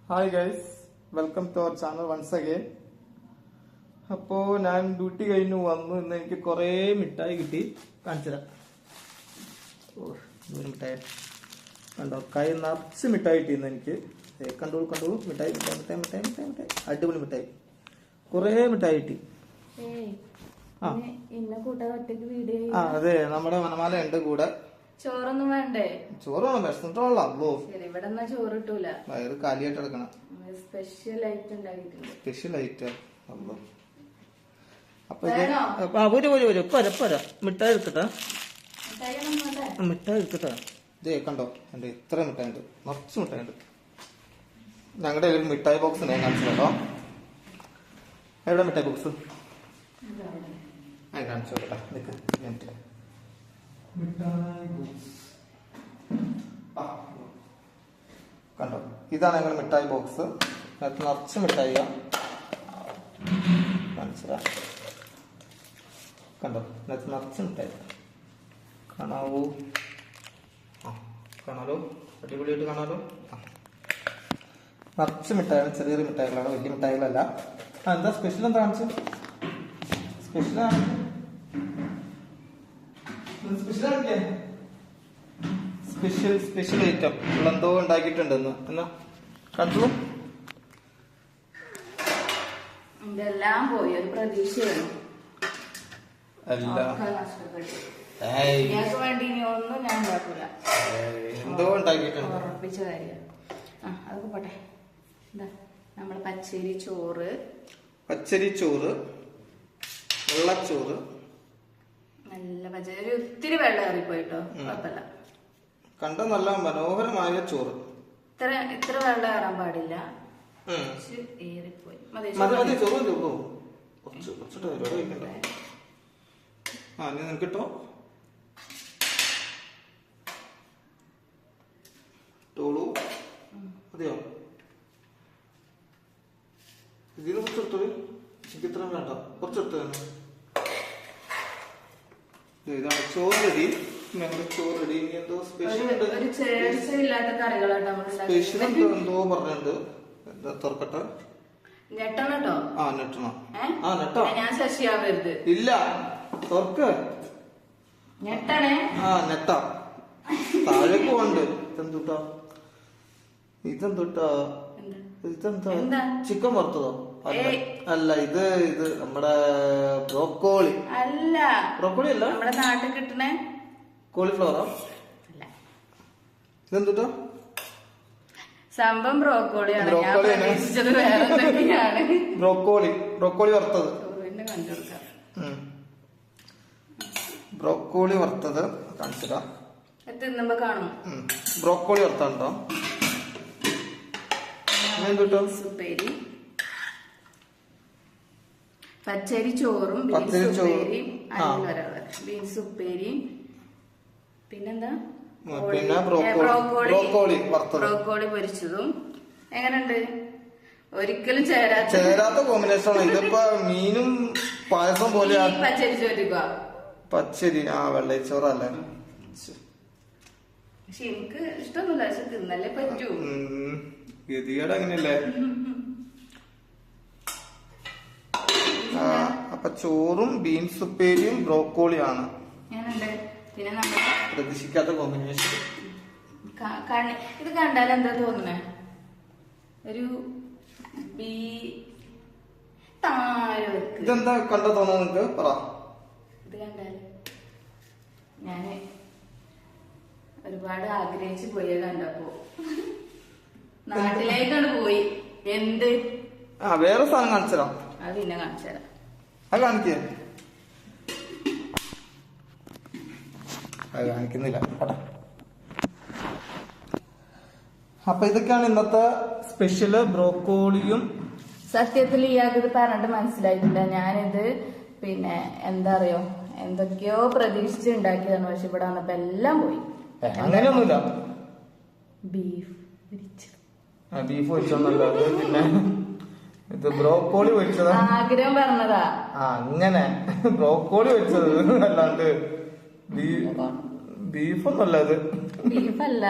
Hi guys, welcome to our channel once again. അപ്പോ ഞാൻ duty കഴിഞ്ഞു വന്നു. ഇന്ന് എനിക്ക് കുറേ മിഠായി കിട്ടി. കാണിച്ചതാ. മിഠായി കണ്ടോ, കൈ നിറച്ച് മിഠായി കിട്ടി ഇന്ന് എനിക്ക്. കണ്ടോളൂ കണ്ടോളൂ, മിഠായി മിഠായി മിഠായി മിഠായി മിഠായി മിഠായി അടിപൊളി മിഠായി, കുറേ മിഠായി കിട്ടി. അതെ, നമ്മുടെ വനമാല ഉണ്ട് കൂടെ. ചോറൊന്നും വേണ്ടേ? ചോറ് വേണം, വിശന്നിട്ടുള്ള ഇവിടെ ചോറ് കിട്ടൂല, വയറ് കാലിയായിട്ട് എടുക്കണം. സ്പെഷ്യൽ ഐറ്റം ഉണ്ടാക്കിയിട്ടുണ്ട്. സ്പെഷ്യൽ ഐറ്റം അപ്പൊ മിഠായി എടുക്കട്ടെ, മിഠായി എടുക്കട്ടെ. ഇതേ കണ്ടോ, എന്റെ ഇത്ര മിഠായി ഉണ്ട്, നിറച്ച് മിഠായി ഉണ്ട്. ഞങ്ങളുടെ ഒരു മിഠായി ബോക്സ് ഞാൻ കാണിച്ചു കേട്ടോ. എവിടെ മിഠായി ബോക്സ്? കാണിച്ചു കേട്ടോ. കണ്ടോ, ഇതാണ് ഞങ്ങളുടെ മിഠായി ബോക്സ്. അതിനകത്ത് നിറച്ച് മിഠായി കാണിച്ചതാ. കണ്ടോ, അതിനകത്ത് നിറച്ച് മിഠായി കാണാവൂ. കാണാലോ, അടിപൊളിയായിട്ട് കാണാലോ. നിറച്ച് മിഠായികൾ, ചെറിയ മിഠായികളാണ്, വലിയ മിഠായികളല്ല. എന്താ സ്പെഷ്യൽ? എന്താ കാണിച്ചു? സ്പെഷ്യലാണ്, സ്പെഷ്യൽ ഐറ്റം എന്തോ ഉണ്ടാക്കിയിട്ടുണ്ടെന്ന് എന്നാ കണ്ടു. ഇതെല്ലാം പോയി, ഒരു പ്രതീക്ഷയാണ്. വേണ്ടി ഇനി ഒന്നും ഞാൻ ഉണ്ടാക്കൂല, എന്തോ ഉണ്ടാക്കിയിട്ടുണ്ട്. ഉറപ്പിച്ച കാര്യം. അതൊക്കെ പോട്ടെ. എന്താ നമ്മള് പച്ചരി ചോറ്, വെള്ളച്ചോറ്, നല്ല പച്ചരി, ഒത്തിരി വെള്ളം കയറിപ്പോയിട്ടോ, കുഴപ്പമില്ല. കണ്ട നല്ല മനോഹരമായ ചോറ്. ഇത്ര വെള്ളം കയറാൻ പാടില്ല, ഏറിപ്പോയി. നിനക്കിട്ടോ തോളൂ മതിയോ? ഇതിന് കുറച്ചെടുത്തോളൂ, എനിക്ക് ഇത്ര വേണ്ട, കുറച്ചെടുത്തു തന്നെ. ഇതാണ് ചോറ് റെഡി. ചോറ് റെഡി. ഇനി എന്തോ സ്പെഷ്യൽ എന്തോ പറഞ്ഞിട്ടുണ്ട്. തുറക്കട്ടെ. നെട്ടണോ? നെട്ടണം. ഞാൻ ശശിയാവരുത്. ഇല്ല, തുറക്ക്. നെട്ടണേ. നെട്ട താഴേക്ക് പോണ്ട്. ഇതെന്തുട്ടാ? ഇതെന്തുട്ടാ? ഇതെന്താ? ചിക്കൻ വറുത്തതോ? അല്ല, ഇത് നമ്മുടെ ബ്രോക്കോളി. അല്ല, ബ്രോക്കോളി അല്ല, നമ്മുടെ നാട്ടിൽ കിട്ടണേ കോളിഫ്ലവറോ? ഇതെന്തുട്ടാ? സംഭവം ബ്രോക്കോളിയാണ്. ബ്രോക്കോളി വറുത്തത്. ബ്രോക്കോളി വറുത്തത് കാണിച്ചതാ. തിന്നുമ്പോ കാണും. ബ്രോക്കോളി വറുത്തോ? ഉപ്പേരി, പച്ചരി ചോറും, ബീൻസ് ഉപ്പേരിയും, പിന്നെന്താ, ബ്രോക്കോളി പൊരിച്ചതും. എങ്ങനെയുണ്ട്? ഒരിക്കലും ചേരാത്ത കോമ്പിനേഷൻ. ഇതിപ്പോ മീനും പായസം പോലെ. പച്ചരി ചോദിക്കുക, പച്ചരി വെള്ളച്ചോറല്ലേ? പക്ഷെ എനിക്ക് ഇഷ്ടമൊന്നുമില്ല, പക്ഷെ തിന്നല്ലേ പറ്റൂ. ഗതികേട് അങ്ങനെയല്ലേ? അപ്പൊ ചോറും ബീൻസ് ഉപ്പേരിയും ബ്രോക്കോളിയാണ്. പിന്നെ നമ്മൾ പ്രതീക്ഷിക്കാത്ത കോമ്പിനേഷൻ. ഇത് കണ്ടാൽ എന്താ തോന്നുന്നേ? ഒരു ഇതെന്താ കണ്ട തോന്നാ നിങ്ങക്ക്? പറ. ഇത് കണ്ടാല് ഞാന് ഒരുപാട് ആഗ്രഹിച്ചു പോയി. കണ്ടപ്പോ നാട്ടിലേക്കാണ് പോയി. എന്ത്? വേറെ സാധനം കാണിച്ചരാം. അത് പിന്നെ കാണിച്ചുതരാം. അത് കാണിക്കേ? അത് കാണിക്കുന്നില്ല. അപ്പൊ ഇതൊക്കെയാണ് ഇന്നത്തെ സ്പെഷ്യല്. ബ്രോക്കോളിയും. സത്യത്തിൽ ഇയാൾക്ക് പറഞ്ഞിട്ട് മനസ്സിലായിട്ടില്ല. ഞാനിത് പിന്നെ എന്താ അറിയോ, എന്തൊക്കെയോ പ്രതീക്ഷിച്ച് ഉണ്ടാക്കിയതാണ്. പക്ഷെ ഇവിടെ വന്നപ്പോ എല്ലാം പോയി. അങ്ങനെയൊന്നുമില്ല. ബീഫ് പൊരിച്ചൊന്നല്ല, പിന്നെ ഇത് ബ്രോക്കോളി പൊരിച്ചതാ. ആഗ്രഹം പറഞ്ഞതാ. അങ്ങനെ ബ്രോക്കോളി വെച്ചത്, അല്ലാണ്ട് ബീഫൊന്നുമല്ല. ഇത് ബീഫല്ല,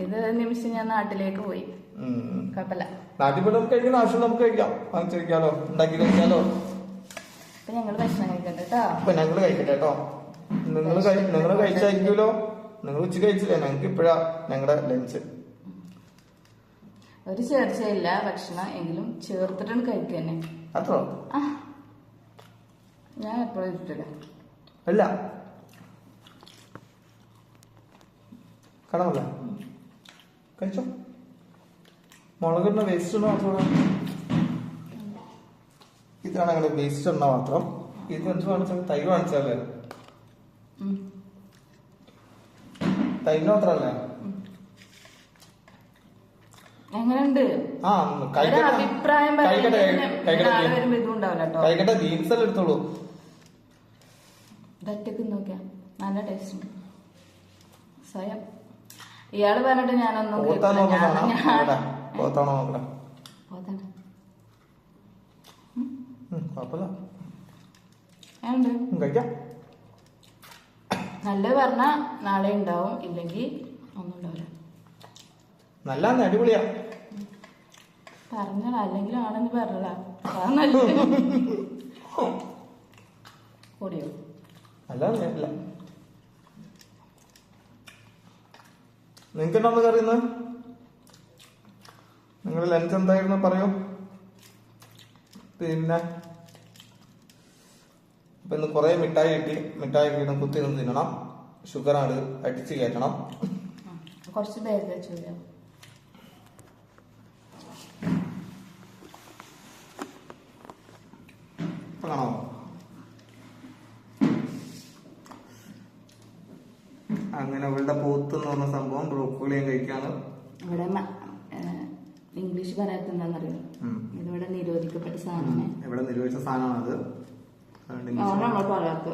ഇത് നിമിഷം ഞാൻ നാട്ടിലേക്ക് പോയി. കുഴപ്പമില്ല. നാട്ടിൽ പോയി നമുക്ക് കഴിക്കുന്ന ആവശ്യം നമുക്ക് കഴിക്കാം, വാങ്ങിച്ചു കഴിക്കാലോ, ഉണ്ടാക്കി കഴിക്കാലോ. അപ്പൊ ഞങ്ങള് ഭക്ഷണം കഴിക്കണ്ട കേട്ടോ. അപ്പൊ ഞങ്ങള് കഴിക്കട്ടെ കേട്ടോ. നിങ്ങള് കഴിച്ചായിരിക്കുമല്ലോ. നിങ്ങൾ ഉച്ച കഴിച്ചില്ലേ, ഞങ്ങൾക്ക് ഇപ്പഴാ ഞങ്ങളുടെ ലഞ്ച്. ഒരു ചേർച്ചയില്ല ഭക്ഷണം, എങ്കിലും ചേർത്തിട്ടാണ് കഴിക്കുക തന്നെ. അത്രോ? ഞാൻ എപ്പോഴും ഇട്ടില്ല. അല്ല കടമല്ല, കഴിച്ചോ. മുളകിടുന്ന വേസ്റ്റ് ഉണ്ടോ മാത്രം. ഇതാണ് ഞങ്ങളുടെ വേസ്റ്റ് ഉണ്ടോ മാത്രം. ഇത് എന്ത് കാണിച്ചാൽ തൈര് കാണിച്ചാലേ, തൈര് മാത്രല്ലേ. എങ്ങനെയുണ്ട് അഭിപ്രായം കഴിക്കട്ടെ. ബീൻസ് എല്ലാം എടുത്തോളൂ. ഇതൊക്കെ നോക്കിയാ നല്ല ടേസ്റ്റ് ഉണ്ട്. സ്വയം ഇയാള് പറഞ്ഞിട്ട് ഞാനൊന്നും പോത്താണോ നോക്കട്ടെ. കുഴപ്പമില്ല, കഴിക്കാം. നല്ല പറഞ്ഞാ നാളെ ഉണ്ടാവും, ഇല്ലെങ്കിൽ ഒന്നും ഉണ്ടാവില്ല. നല്ല അടിപൊളിയാ പറഞ്ഞടാ, അല്ലെങ്കിൽ ആണെന്ന് പറഞ്ഞടാ. കൂടിയോ? അല്ല നിങ്ങൾക്ക് എന്താന്ന് കറിയുന്ന? നിങ്ങളുടെ ലഞ്ച് എന്തായിരുന്നു പറയൂ. പിന്നെ ഇപ്പൊ ഇന്ന് കൊറേ മിഠായി കിട്ടി കുത്തി നിന്ന് തിന്നണം. ഷുഗറാണ്, അടിച്ച് കയറ്റണം. കുറച്ച് പേര് വെച്ചു കാണാമോ? അങ്ങനെ അവളുടെ പോത്ത് എന്ന് പറഞ്ഞ സംഭവം ബ്രോക്കോളിയും കഴിക്കാണ്. ഇവിടെ ഇംഗ്ലീഷ് പറയാത്ത എന്താണെന്നറിയോ, ഇതിവിടെ നിരോധിക്കപ്പെട്ട സാധനമാണ്. ഇവിടെ നിരോധിച്ച സാധനമാണ് അത്. നമ്മൾ പറയാത്ത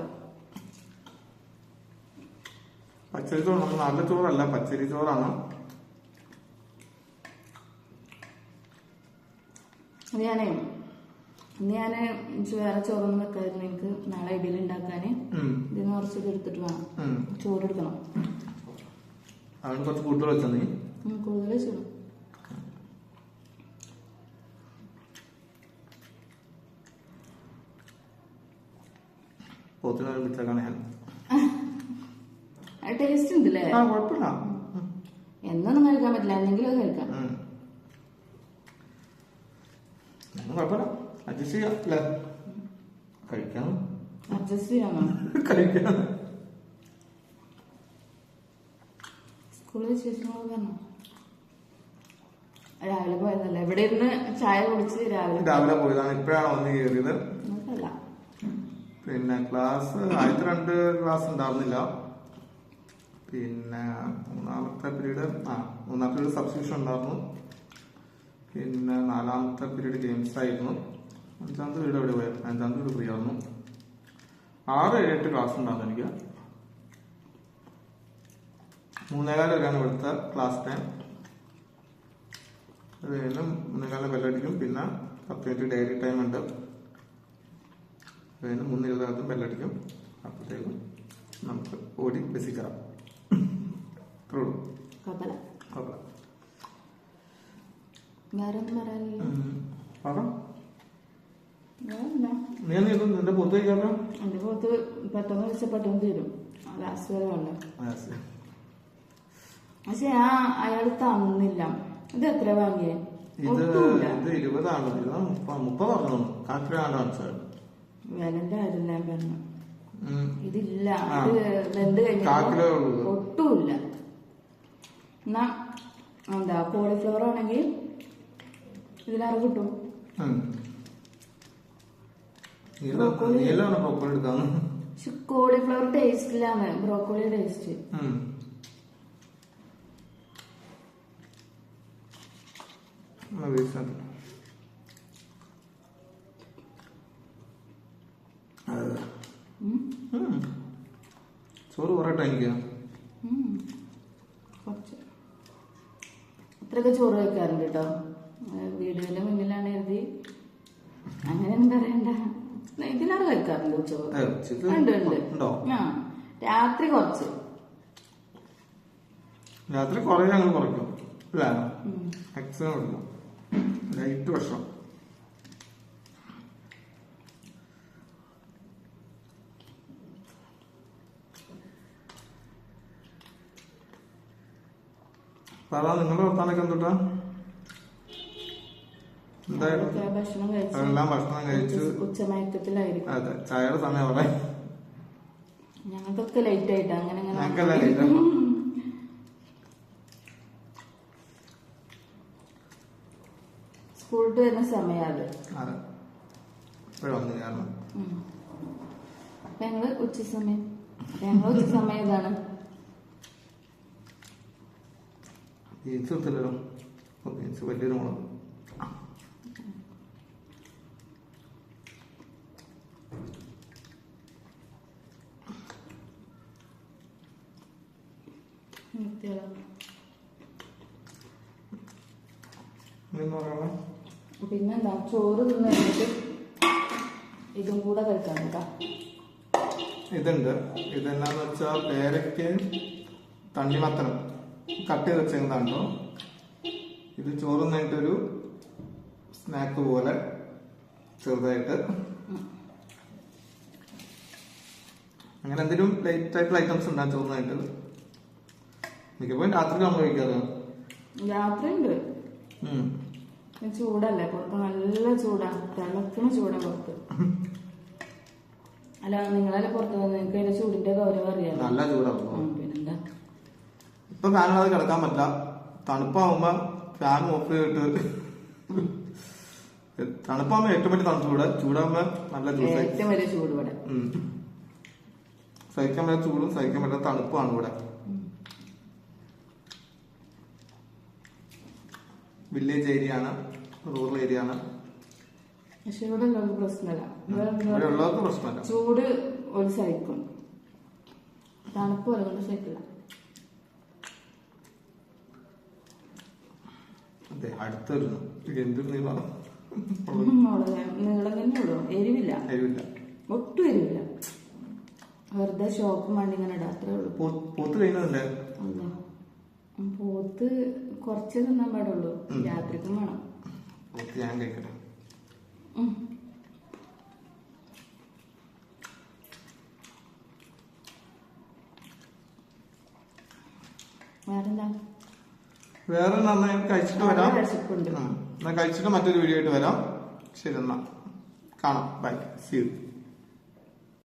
പച്ചരി ചോറ്, നമ്മൾ നല്ല ചോറല്ല, പച്ചരി ചോറാണ്. ഞാന് വേറെ ചോറൊന്നും വെക്കായിരുന്നു. എനിക്ക് നാളെ ഇഡലി ഉണ്ടാക്കാന് ഇതിന് കുറച്ച് എടുത്തിട്ട് വേണം ചോറെടുക്കണം. അതുകൊണ്ട് കുറച്ച് കൂടുതൽ വെച്ചാ നീ കൂടുതൽ വെച്ചു. പോത്തിനൊരു മിച്ചക്കാണ് ഞാൻ. ടേസ്റ്റ് ഉണ്ടല്ലേ? കുഴപ്പമില്ല. എന്നൊന്നും കഴിക്കാൻ പറ്റില്ല, എന്തെങ്കിലും കഴിക്കാം. കുഴപ്പമില്ല, അഡ്ജസ്റ്റ് ചെയ്യാം അല്ലേ. കഴിക്കാം, അഡ്ജസ്റ്റ് ചെയ്യാമോ? കഴിക്കാം. സ്കൂളിൽ വിശേഷങ്ങൾ പറഞ്ഞോ? രാവിലെ പോയതല്ലേ, ഇവിടെ ഇരുന്ന് ചായ കുടിച്ച് രാവിലെ പോയതാണ്. ഇപ്പോഴാണ് വന്ന് കയറിയത്. അല്ല പിന്നെ ക്ലാസ് ആദ്യത്തെ 2 ക്ലാസ് ഉണ്ടാവുന്നില്ല. പിന്നെ മൂന്നാമത്തെ പീരീഡ് സബ്സ്റ്റിറ്റ്യൂഷൻ ഉണ്ടായിരുന്നു. പിന്നെ 4ാമത്തെ പീരീഡ് ഗെയിംസ് ആയിരുന്നു. 5ാമത്തെ പീരീഡ് എവിടെ പോയത്? 5ാമത്തെ പീരീഡ് ഫ്രീ ആയിരുന്നു. 6, 7, 8 ക്ലാസ് ഉണ്ടായിരുന്നു എനിക്ക്. 3:15 വരെയാണ് ഇവിടുത്തെ ക്ലാസ് ടൈം. അത് കഴിഞ്ഞ് 3:15 ബെല്ലടിക്കും. പിന്നെ 10 മിനിറ്റ് ഡെയിലി ടൈം ഉണ്ട്. അതിന് 3:20 ബെല്ലടിക്കും. അപ്പോഴത്തേക്കും നമുക്ക് ഓടി ബസ്സിൽ കയറാം. നിന്റെ പോത്ത് കഴിക്കാത്ത? എന്റെ പോത്ത് പെട്ടെന്ന് വെച്ച പെട്ടെന്ന് തരും. ലാസ്റ്റ് വരെ വേണ്ട. പക്ഷെ അയാൾ തന്നില്ല. ഇത് എത്ര വാങ്ങിയേ? ഇത് 20 ആണ്. 30 പറഞ്ഞു. കാത്തിരാണ് കാണിച്ചത്. വിലന്റെ കാര്യം ഞാൻ പറഞ്ഞു. ഇതില്ല, ഇത് വെന്ത് കഴിഞ്ഞാൽ ഒട്ടുമില്ല. എന്നാ എന്താ കോളിഫ്ലവർ ആണെങ്കിൽ ഇതിലാറ് കിട്ടും. കോളിഫ്ലവർ ടേസ്റ്റ് ഇല്ലാന്ന്, ബ്രോക്കോളി ടേസ്റ്റ്. ചോറ് പറയട്ടെ എനിക്ക്. കുറച്ച് അത്രയൊക്കെ ചോറ് കഴിക്കാറുണ്ട് കേട്ടോ. വീടിന്റെ മുന്നിലാണ് എഴുതി, അങ്ങനെയൊന്നും പറയണ്ട. ഇതിലാണ് കഴിക്കാറുണ്ട് ചോറ്. ഉണ്ട്. രാത്രി കുറച്ച്. രാത്രി കുറെ ഞങ്ങൾ കുറയ്ക്കും. അല്ല മാക്സിമം ഇല്ല, ലൈറ്റ് ഭക്ഷണം. സാറാ നിങ്ങളുടെ വർത്താനൊക്കെ എന്തുട്ടാ? എന്തായാലും ഭക്ഷണം എല്ലാം ഭക്ഷണം കഴിച്ച് ഉച്ചമയക്കത്തിലായിരിക്കും. അതെ, ചായയുടെ സമയം അവിടെ ഞങ്ങൾക്കൊക്കെ ലേറ്റ് ആയിട്ടാ. അങ്ങനെ ഞങ്ങൾക്കെല്ലാം ലേറ്റ്. സ്കൂളിട്ട് വരുന്ന സമയത്. അതെ, ഇപ്പോഴും വന്നു കാരണം ഞങ്ങള് ഉച്ച സമയം ഇതാണ്. ബീൻസ് എടുത്തില്ലല്ലോ, ബീൻസ് വലിയൊരു മുളക്. പിന്നെന്താ, ചോറ് തിന്ന് കഴിഞ്ഞിട്ട് ഇതും കൂടെ കഴിക്കാൻ കേട്ടാ. ഇതുണ്ട്, ഇതെന്നാന്ന് വെച്ചാൽ പേരയ്ക്ക് തണ്ണിമത്തനം കട്ട് ചെയ്ത് വെച്ചതാണോ. ഇത് ചോറ് നിന്നിട്ടൊരു സ്നാക്ക് പോലെ ചെറുതായിട്ട് അങ്ങനെ എന്തെങ്കിലും ലൈറ്റ് ആയിട്ടുള്ള ഐറ്റംസ് ഉണ്ടാകും ചോറിനായിട്ട്. മിക്കപ്പോഴും രാത്രി നമ്മൾ കഴിക്കാറ്. രാത്രി ഉണ്ട്, ചൂടല്ലേ പുറത്ത്, നല്ല ചൂടാ, തിളക്കുന്ന ചൂടാ പുറത്ത്. അല്ല നിങ്ങളല്ലേ പുറത്ത് വന്ന് നിങ്ങൾക്ക് അതിന്റെ ചൂടിന്റെ ഗൗരവം അറിയാം. നല്ല ചൂടാവും. പിന്നെന്താ, ഇപ്പൊ ഫാനില്ലാതെ കിടക്കാൻ പറ്റില്ല. തണുപ്പാവുമ്പോ ഫാൻ ഓഫ് ചെയ്തിട്ട്, തണുപ്പാകുമ്പോ ഏറ്റവും വലിയ തണുപ്പ് ഇവിടെ, ചൂടാകുമ്പോ നല്ല ചൂട്, ഏറ്റവും വലിയ ചൂട് ഇവിടെ. സഹിക്കാൻ പറ്റാത്ത ചൂടും സഹിക്കാൻ പറ്റാത്ത തണുപ്പാണ് ഇവിടെ. വില്ലേജ് ഏരിയ ആണ്, റൂറൽ ഏരിയ ആണ്. പക്ഷെ ഇവിടെ ഉള്ളവർക്ക് പ്രശ്നമല്ല. ഇവിടെ ഉള്ളവർക്ക് പ്രശ്നമല്ല. ചൂട് ഒരു സഹിക്കും, തണുപ്പ് കൊണ്ട് സഹിക്കില്ല. അതെ, അടുത്തൊരു എന്ത് നീളം നീളം തന്നെ ഉള്ളൂ, എരിവില്ല, ഒട്ടും എരിവില്ല. വെറുതെ ഷോപ്പും വണ്ടി ഇങ്ങനെ ഇടാം, അത്രേ ഉള്ളൂ. പോത്ത് കഴിഞ്ഞതല്ലേ? പോത്ത് കുറച്ച് തിന്നാൻ പാടുള്ളൂ, രാത്രിക്കും വേണം. പോത്ത് ഞാൻ കഴിക്കട്ടെ. വേറെന്താ? വേറെ കഴിച്ചിട്ട് വരാം. വിശപ്പുണ്ട്. കഴിച്ചിട്ട് മറ്റൊരു വീഡിയോ ആയിട്ട് വരാം. ശരി, എന്നാ കാണാം. Bye, see U.